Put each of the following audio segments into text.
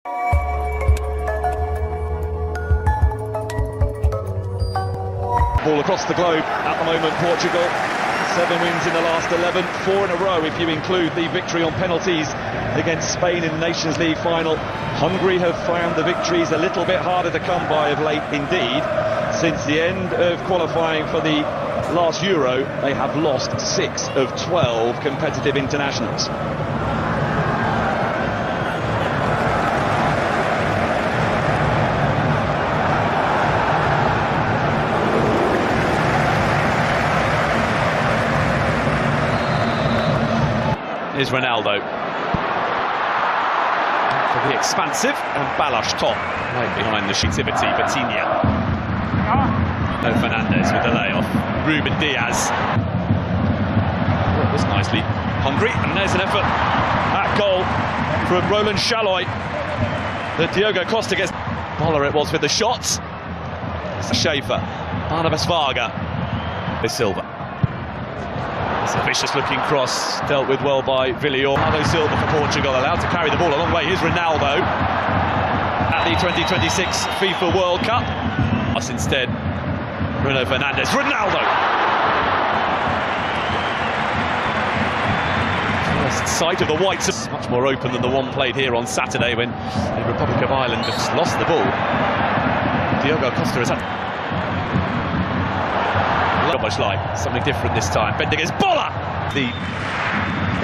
Ball across the globe at the moment. Portugal, 7 wins in the last 11, 4 in a row if you include the victory on penalties against Spain in the Nations League final. Hungary have found the victories a little bit harder to come by of late indeed. Since the end of qualifying for the last Euro, they have lost 6 of 12 competitive internationals. Here's Ronaldo. For the expansive and Balas top. Right behind the shootivity, Vitinha. No Fernandes with the layoff. Ruben Diaz. That was nicely. Hungry, and there's an effort at goal from Roland Chaloy. The Diogo Costa gets. Boller it was with the shots. Schaefer. Barnabas Varga. De Silva. It's a vicious-looking cross, dealt with well by Villior. Ronaldo Silva for Portugal, allowed to carry the ball a long way. Here's Ronaldo at the 2026 FIFA World Cup. Us instead, Bruno Fernandes. Ronaldo! First sight of the whites. Much more open than the one played here on Saturday when the Republic of Ireland just lost the ball. Diogo Costa has had much like something different this time. Bending against Boller, the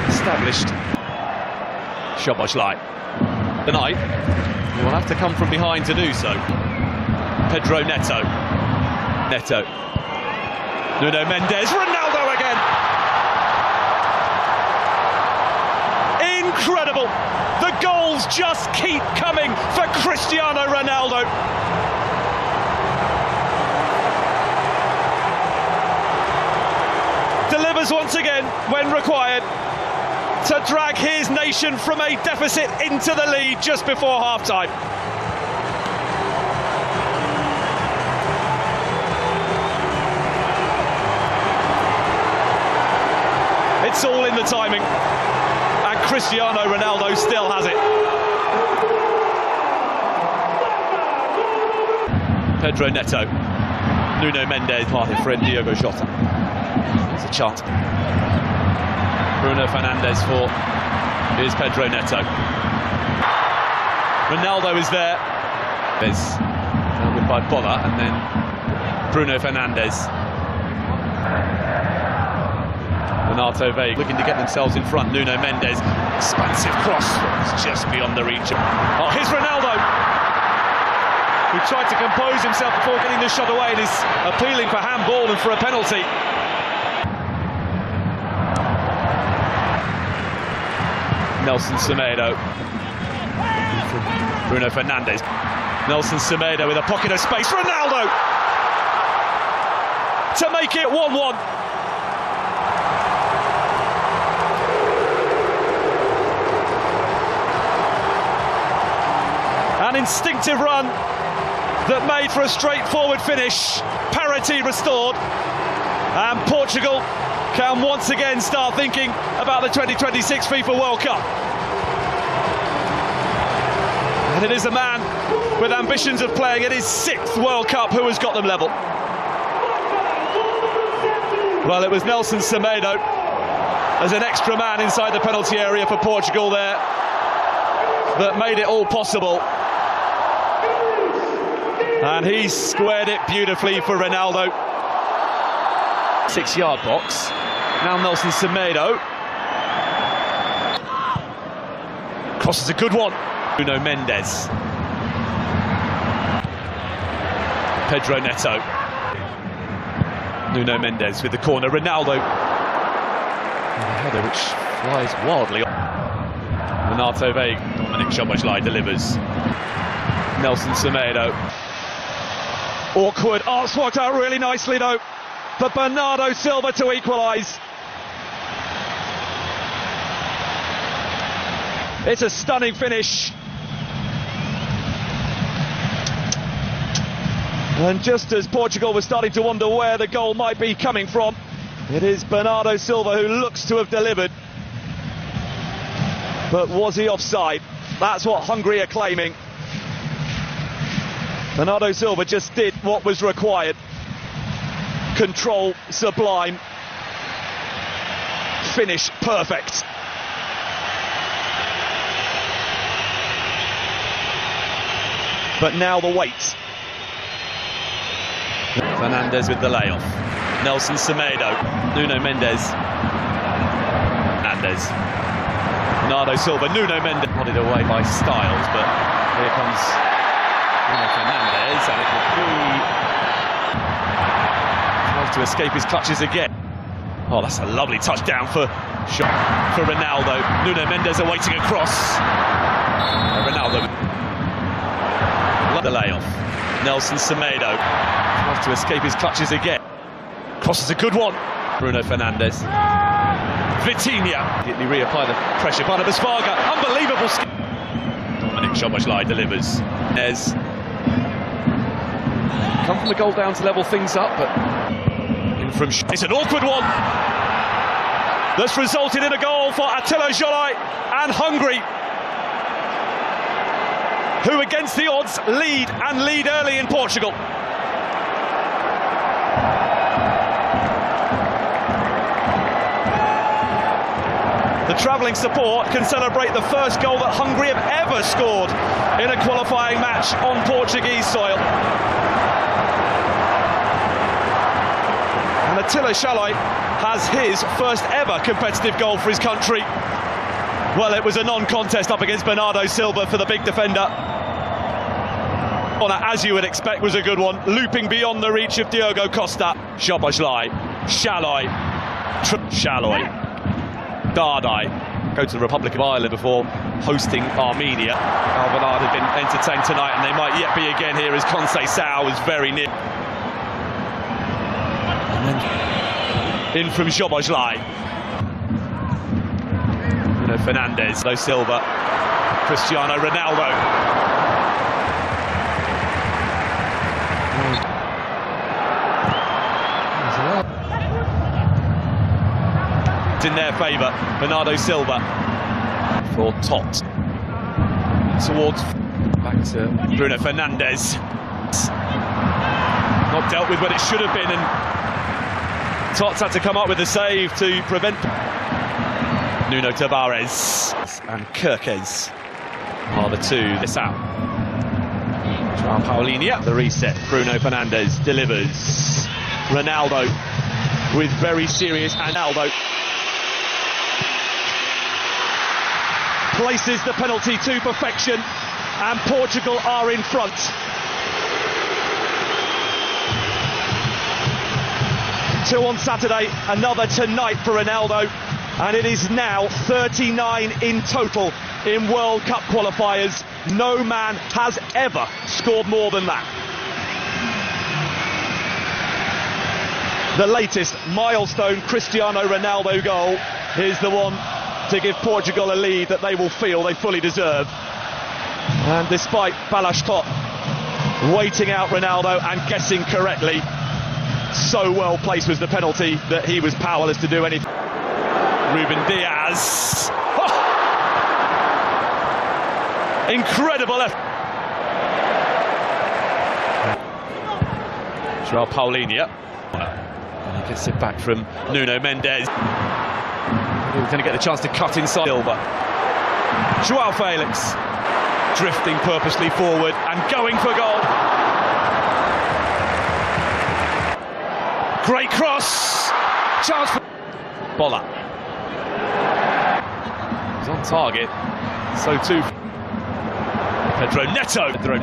established shot much like tonight. He will have to come from behind to do so. Pedro Neto, Nuno Mendes, Ronaldo again. Incredible. The goals just keep coming for Cristiano Ronaldo. Delivers once again when required to drag his nation from a deficit into the lead just before half-time. It's all in the timing, and Cristiano Ronaldo still has it. Pedro Neto, Nuno Mendes, party friend Diogo Jota. There's a chance. Bruno Fernandes for. Here's Pedro Neto. Ronaldo is there. There's dealt with by Boller, and then Bruno Fernandes. Renato Veiga looking to get themselves in front. Nuno Mendes. Expansive cross. It's just beyond the reach. Oh, here's Ronaldo, who tried to compose himself before getting the shot away and is appealing for handball and for a penalty. Nelson Semedo. Bruno Fernandes. Nelson Semedo with a pocket of space. Ronaldo to make it 1-1. An instinctive run that made for a straightforward finish. Parity restored, and Portugal can once again start thinking about the 2026 FIFA World Cup. And it is a man with ambitions of playing in his 6th World Cup who has got them level. Well, it was Nelson Semedo as an extra man inside the penalty area for Portugal there that made it all possible. And he squared it beautifully for Ronaldo. 6-yard box. Now Nelson Semedo. Cross is a good one. Nuno Mendes. Pedro Neto. Nuno Mendes with the corner. Ronaldo. And a header which flies wildly. Renato Veiga. Dominic Szoboszlai delivers. Nelson Semedo. Awkward. Oh, it's worked out really nicely though for Bernardo Silva to equalise. It's a stunning finish. And just as Portugal was starting to wonder where the goal might be coming from, it is Bernardo Silva who looks to have delivered. But was he offside? That's what Hungary are claiming. Bernardo Silva just did what was required. Control sublime. Finish perfect. But now the wait. Fernandez with the layoff. Nelson Semedo. Nuno Mendes. Fernandez. Bernardo Silva. Nuno Mendes. Nodded away by Styles, but here comes Bruno Fernandez, and it will be... tries to escape his clutches again. Oh, that's a lovely touchdown for Ronaldo. Nuno Mendes awaiting a cross. Ronaldo. The layoff. Nelson Semedo tries to escape his clutches again. Cross is a good one. Bruno Fernandez. Vitinha. Immediately reapply the pressure. Barnabas Varga. Unbelievable. Dominic Szoboszlai delivers. Nez. Come from the goal down to level things up, but in from... It's an awkward one. That's resulted in a goal for Attila Szalai and Hungary, who against the odds lead early in Portugal. The travelling support can celebrate the first goal that Hungary have ever scored in a qualifying match on Portuguese soil. And Attila Szalai has his first ever competitive goal for his country. Well, it was a non-contest up against Bernardo Silva for the big defender. As you would expect, was a good one, looping beyond the reach of Diogo Costa. Szoboszlai, Szalai, Dardai go to the Republic of Ireland before hosting Armenia. Alvarado had been entertained tonight, and they might yet be again here as Conceição was very near. And then in from Szoboszlai. Bruno Fernandez, Silva, Cristiano Ronaldo. In their favour, Bernardo Silva for Tot towards back to Bruno Fernandez. Not dealt with when it should have been, and Tots had to come up with a save to prevent. Nuno Tavares and Kirkes are the two. This out. João Paulinho, the reset. Bruno Fernandez delivers. Ronaldo with very serious, and Ronaldo places the penalty to perfection, and Portugal are in front. Two on Saturday, another tonight for Ronaldo, and it is now 39 in total in World Cup qualifiers. No man has ever scored more than that. The latest milestone Cristiano Ronaldo goal is the one to give Portugal a lead that they will feel they fully deserve. And despite Balázs waiting out Ronaldo and guessing correctly, so well placed was the penalty that he was powerless to do anything. Ruben Diaz. Oh! Incredible effort. João Paulinho. He gets it back from Nuno Mendes. He's going to get the chance to cut inside Silva. João Felix drifting purposely forward and going for goal. Great cross. Chance for Bola. He's on target. So too Pedro Neto. There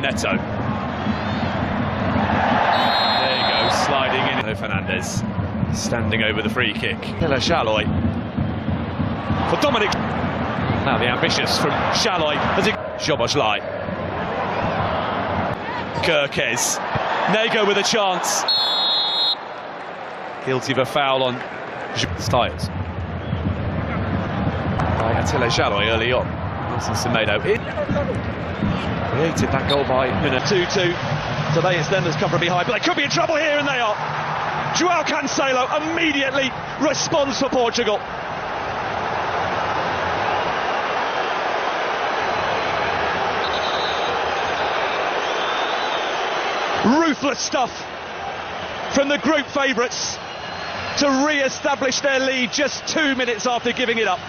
you go, sliding in. Fernandez standing over the free kick. Attila Szalai for Dominic. Now the ambitious from Szalai as it Szoboszlai. Kirkes. Nego with a chance. Guilty of a foul on Styles. By Attila Szalai early on. Nelson Semedo in. Created that goal by 2-2. Today it's them that's come from behind, but they could be in trouble here, and they are. João Cancelo immediately responds for Portugal. Ruthless stuff from the group favourites to re-establish their lead just 2 minutes after giving it up.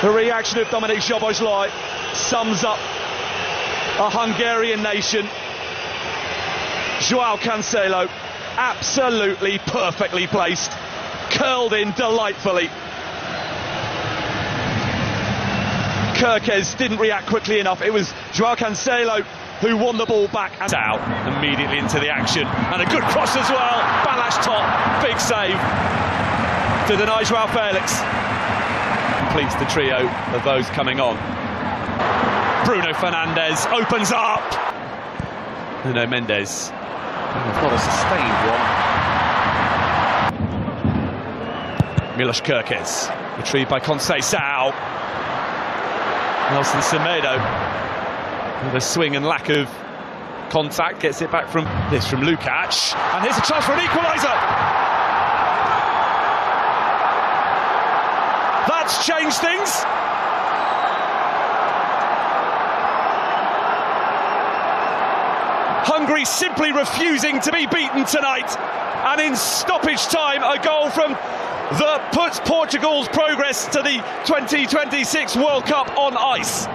The reaction of Dominik Szoboszlai sums up a Hungarian nation. João Cancelo, absolutely perfectly placed, curled in delightfully. Kerkez didn't react quickly enough. It was João Cancelo who won the ball back. And out immediately into the action, and a good cross as well. Balázs top, big save to deny João Felix. Completes the trio of those coming on. Bruno Fernandes opens up. Nuno Mendes. We've got a sustained one. Milos Kerkez, retrieved by Conceição. Nelson Semedo, with a swing and lack of contact, gets it back from Lukacs, and here's a chance for an equaliser. That's changed things. Hungary simply refusing to be beaten tonight, and in stoppage time a goal from that puts Portugal's progress to the 2026 World Cup on ice.